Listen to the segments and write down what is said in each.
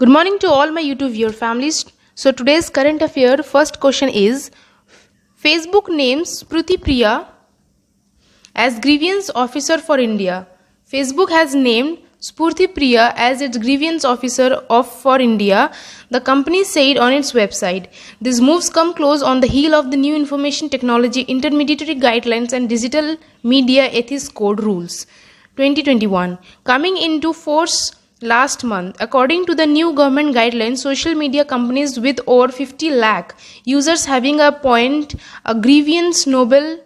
Good morning to all my YouTube viewer families. So today's current affair first question is Facebook names Spruti Priya as grievance officer for India. Facebook has named Spruti Priya as its grievance officer for India, the company said on its website. These moves come close on the heel of the new Information Technology Intermediary Guidelines and Digital Media Ethics Code rules 2021 coming into force last month. According to the new government guidelines, social media companies with over 50 lakh users having appoint a grievance nodal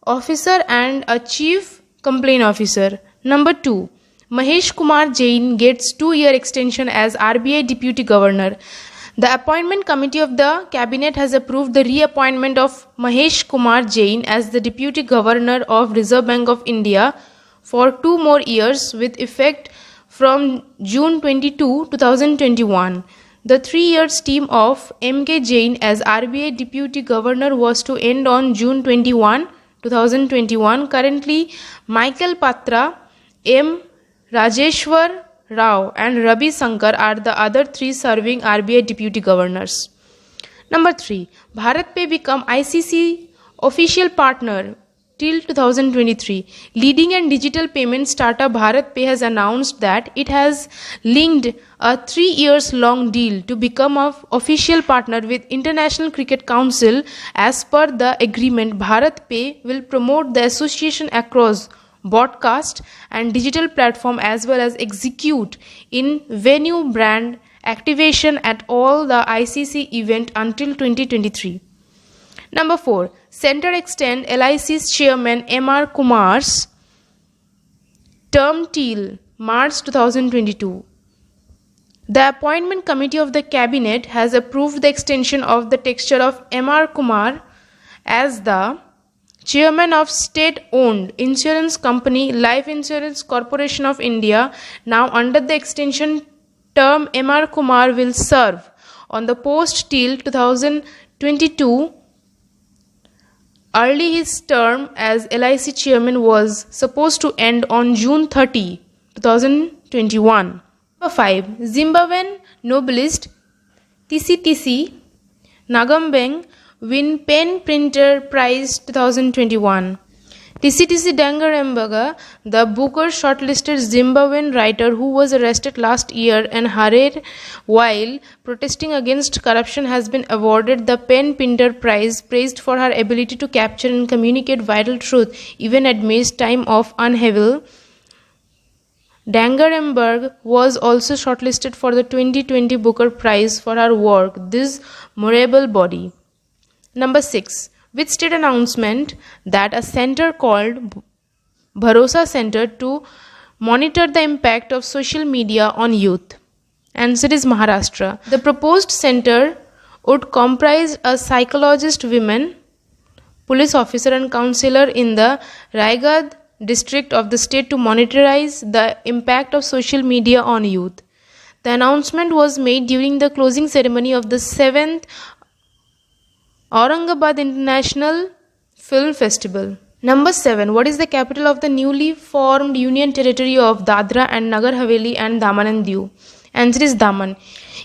officer and a chief complaint officer. Number 2. Mahesh Kumar Jain gets 2-year extension as RBI Deputy Governor. The appointment committee of the cabinet has approved the reappointment of Mahesh Kumar Jain as the Deputy Governor of Reserve Bank of India for 2 more years with effect from June 22, 2021. The 3-year term of M.K. Jain as RBI Deputy Governor was to end on June 21, 2021. Currently, Michael Patra, M. Rajeshwar Rao and Ravi Shankar are the other 3 serving RBI Deputy Governors. Number 3. BharatPe become ICC official partner till 2023. Leading and digital payment startup BharatPe has announced that it has linked a 3 years long deal to become an official partner with International Cricket Council. As per the agreement, BharatPe will promote the association across broadcast and digital platform as well as execute in venue brand activation at all the ICC event until 2023. Number 4. Center extend LIC's chairman M.R. Kumar's term till March 2022. The appointment committee of the cabinet has approved the extension of the texture of M.R. Kumar as the chairman of state-owned insurance company Life Insurance Corporation of India. Now under the extension term, M.R. Kumar will serve on the post till 2022. Early his term as LIC chairman was supposed to end on June 30, 2021. Number 5. Zimbabwean novelist Tisi Nagambeng win Pen Printer Prize 2021. Tisi Dangarembga, the Booker shortlisted Zimbabwean writer who was arrested last year in Harare while protesting against corruption, has been awarded the Pen Printer Prize, praised for her ability to capture and communicate vital truth even amidst time of upheaval. Dangarembga was also shortlisted for the 2020 Booker Prize for her work, This Memorable Body. Number 6. With state announcement that a center called Bharosa Center to monitor the impact of social media on youth. Answer is Maharashtra. The proposed center would comprise a psychologist, women, police officer and counselor in the Raigad district of the state to monitorize the impact of social media on youth. The announcement was made during the closing ceremony of the 7th Aurangabad International Film Festival. Number 7. What is the capital of the newly formed Union Territory of Dadra and Nagar Haveli and Daman and Diu? Answer is Daman.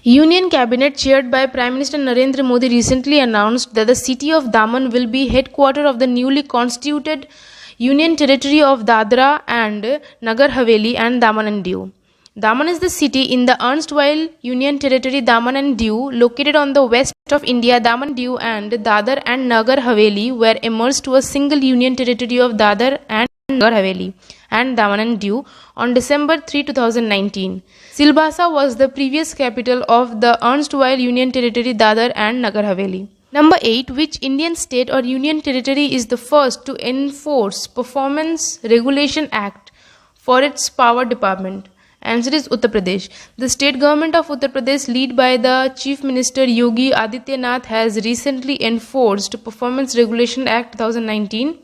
Union Cabinet chaired by Prime Minister Narendra Modi recently announced that the city of Daman will be headquarters of the newly constituted Union Territory of Dadra and Nagar Haveli and Daman and Diu. Daman is the city in the erstwhile Union Territory Daman and Diu, located on the west of India. Daman, Diu and Dadar and Nagar Haveli were merged to a single Union Territory of Dadar and Nagar Haveli and Daman and Diu on December 3, 2019. Silvassa was the previous capital of the erstwhile Union Territory Dadar and Nagar Haveli. Number 8. Which Indian state or union territory is the first to enforce Performance Regulation Act for its power department? Answer is Uttar Pradesh. The state government of Uttar Pradesh, led by the Chief Minister Yogi Adityanath, has recently enforced Performance Regulation Act 2019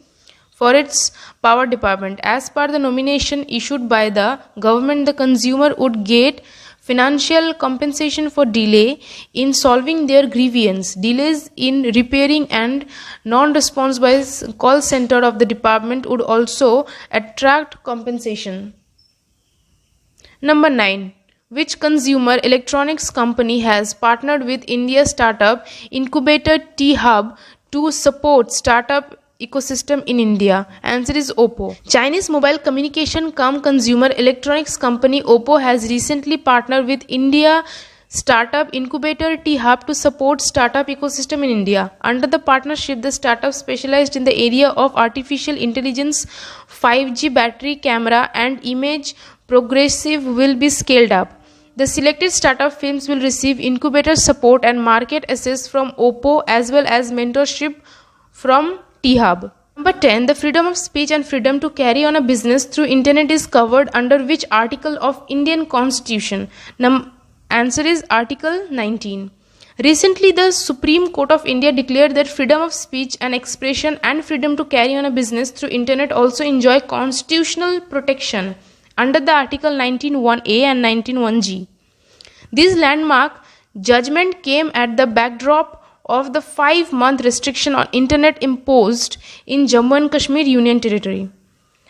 for its power department. As per the nomination issued by the government, the consumer would get financial compensation for delay in solving their grievance, delays in repairing and non-response by call center of the department would also attract compensation. Number 9. Which consumer electronics company has partnered with India startup incubator T-Hub to support startup ecosystem in India? Answer is Oppo. Chinese mobile communication cum consumer electronics company Oppo has recently partnered with India startup incubator T-Hub to support startup ecosystem in India. Under the partnership, the startup specialized in the area of artificial intelligence, 5G battery camera and image progressive will be scaled up. The selected startup firms will receive incubator support and market access from Oppo as well as mentorship from T-Hub. Number 10. The freedom of speech and freedom to carry on a business through internet is covered under which article of Indian Constitution? Answer is Article 19. Recently, the Supreme Court of India declared that freedom of speech and expression and freedom to carry on a business through internet also enjoy constitutional protection under the Article 19(1)(a) and 19(1)(g). This landmark judgment came at the backdrop of the 5-month restriction on internet imposed in Jammu and Kashmir Union Territory.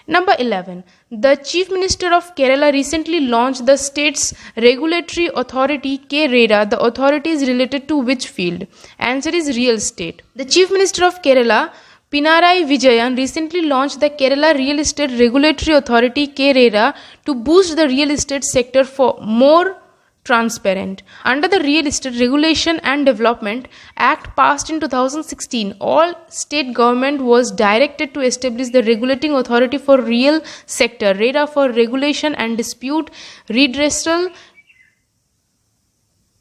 Number 11. The Chief Minister of Kerala recently launched the state's regulatory authority KRERA. The authority is related to which field? Answer is real estate. The Chief Minister of Kerala Pinarayi Vijayan recently launched the Kerala Real Estate Regulatory Authority KRERA to boost the real estate sector for more transparent. Under the Real Estate Regulation and Development Act passed in 2016, all state government was directed to establish the regulating authority for real sector, RERA, for regulation and dispute redressal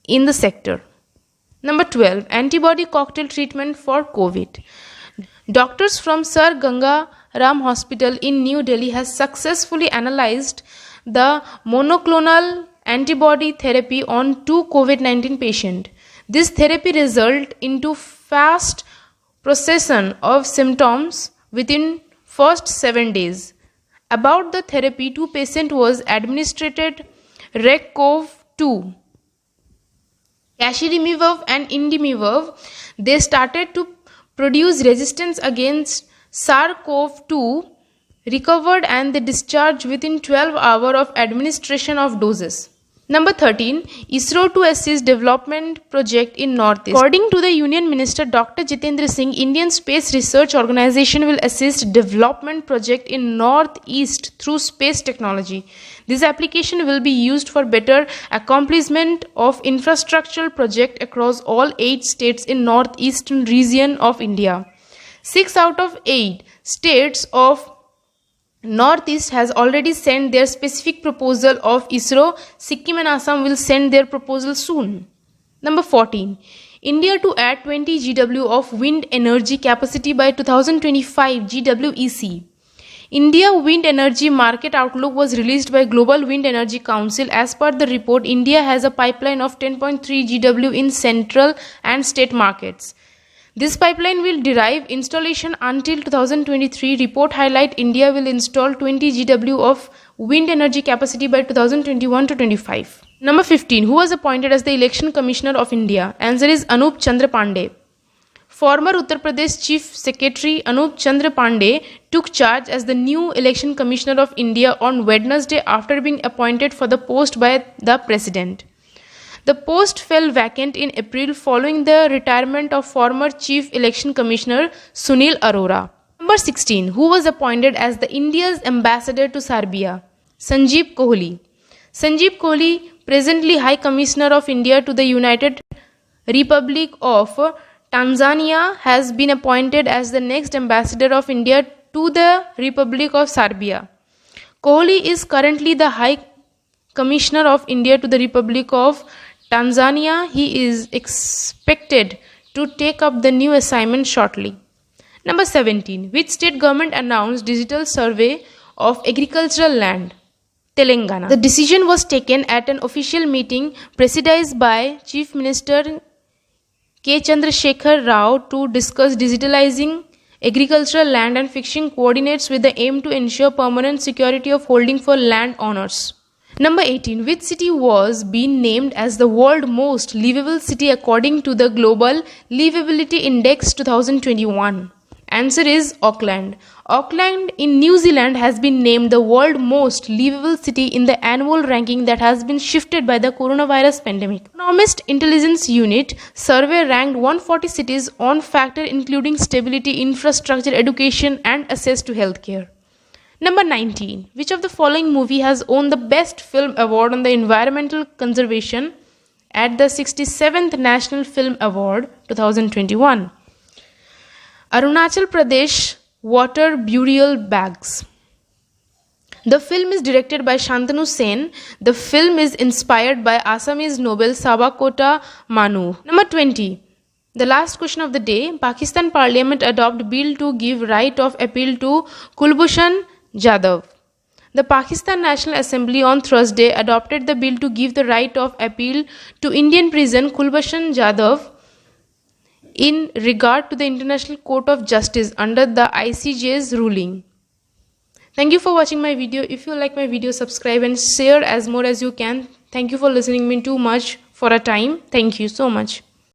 in the sector. Number 12. Antibody cocktail treatment for COVID. Doctors from Sir Ganga Ram Hospital in New Delhi has successfully analyzed the monoclonal antibody therapy on 2 COVID-19 patients. This therapy resulted into fast procession of symptoms within first 7 days. About the therapy, 2 patients was administered REC-CoV-2, Casirivimab and Indimivab. They started to produce resistance against SARS-CoV-2, recovered and they discharged within 12 hours of administration of doses. Number 13. ISRO to assist development project in Northeast. According to the Union Minister Dr. Jitendra Singh, Indian Space Research Organization will assist development project in Northeast through space technology. This application will be used for better accomplishment of infrastructural project across all 8 states in northeastern region of India. 6 out of 8 states of Northeast has already sent their specific proposal of ISRO. Sikkim and Assam will send their proposal soon. Number 14. India to add 20 GW of wind energy capacity by 2025 GWEC. India Wind Energy Market Outlook was released by Global Wind Energy Council. As per the report, India has a pipeline of 10.3 GW in central and state markets. This pipeline will derive installation until 2023. Report highlight India will install 20 GW of wind energy capacity by 2021 to 25. Number 15. Who was appointed as the Election Commissioner of India? Answer is Anup Chandra Pandey. Former Uttar Pradesh Chief Secretary Anup Chandra Pandey took charge as the new Election Commissioner of India on Wednesday after being appointed for the post by the President. The post fell vacant in April following the retirement of former Chief Election Commissioner Sunil Arora. Number 16. Who was appointed as the India's ambassador to Serbia? Sanjeev Kohli. Sanjeev Kohli, presently High Commissioner of India to the United Republic of Tanzania, has been appointed as the next ambassador of India to the Republic of Serbia. Kohli is currently the High Commissioner of India to the Republic of Tanzania. He is expected to take up the new assignment shortly. Number 17. Which state government announced digital survey of agricultural land? Telangana. The decision was taken at an official meeting presided by Chief Minister K. Chandrasekhar Rao to discuss digitalizing agricultural land and fixing coordinates with the aim to ensure permanent security of holding for land owners. Number 18. Which city was being named as the world's most livable city according to the Global Livability Index 2021? Answer is Auckland. Auckland in New Zealand has been named the world's most livable city in the annual ranking that has been shifted by the coronavirus pandemic. Economist Intelligence Unit survey ranked 140 cities on factors including stability, infrastructure, education, and access to healthcare. Number 19. Which of the following movie has won the Best Film Award on the Environmental Conservation at the 67th National Film Award 2021? Arunachal Pradesh Water Burial Bags. The film is directed by Shantanu Sen. The film is inspired by Assamese novel Sabakota Manu. Number 20. The last question of the day. Pakistan Parliament adopt bill to give right of appeal to Kulbhushan Jadhav. The Pakistan National Assembly on Thursday adopted the bill to give the right of appeal to Indian prison Kulbhushan Jadhav in regard to the International Court of Justice under the ICJ's ruling. Thank you for watching my video. If you like my video, subscribe and share as more as you can. Thank you for listening me too much for a time. Thank you so much.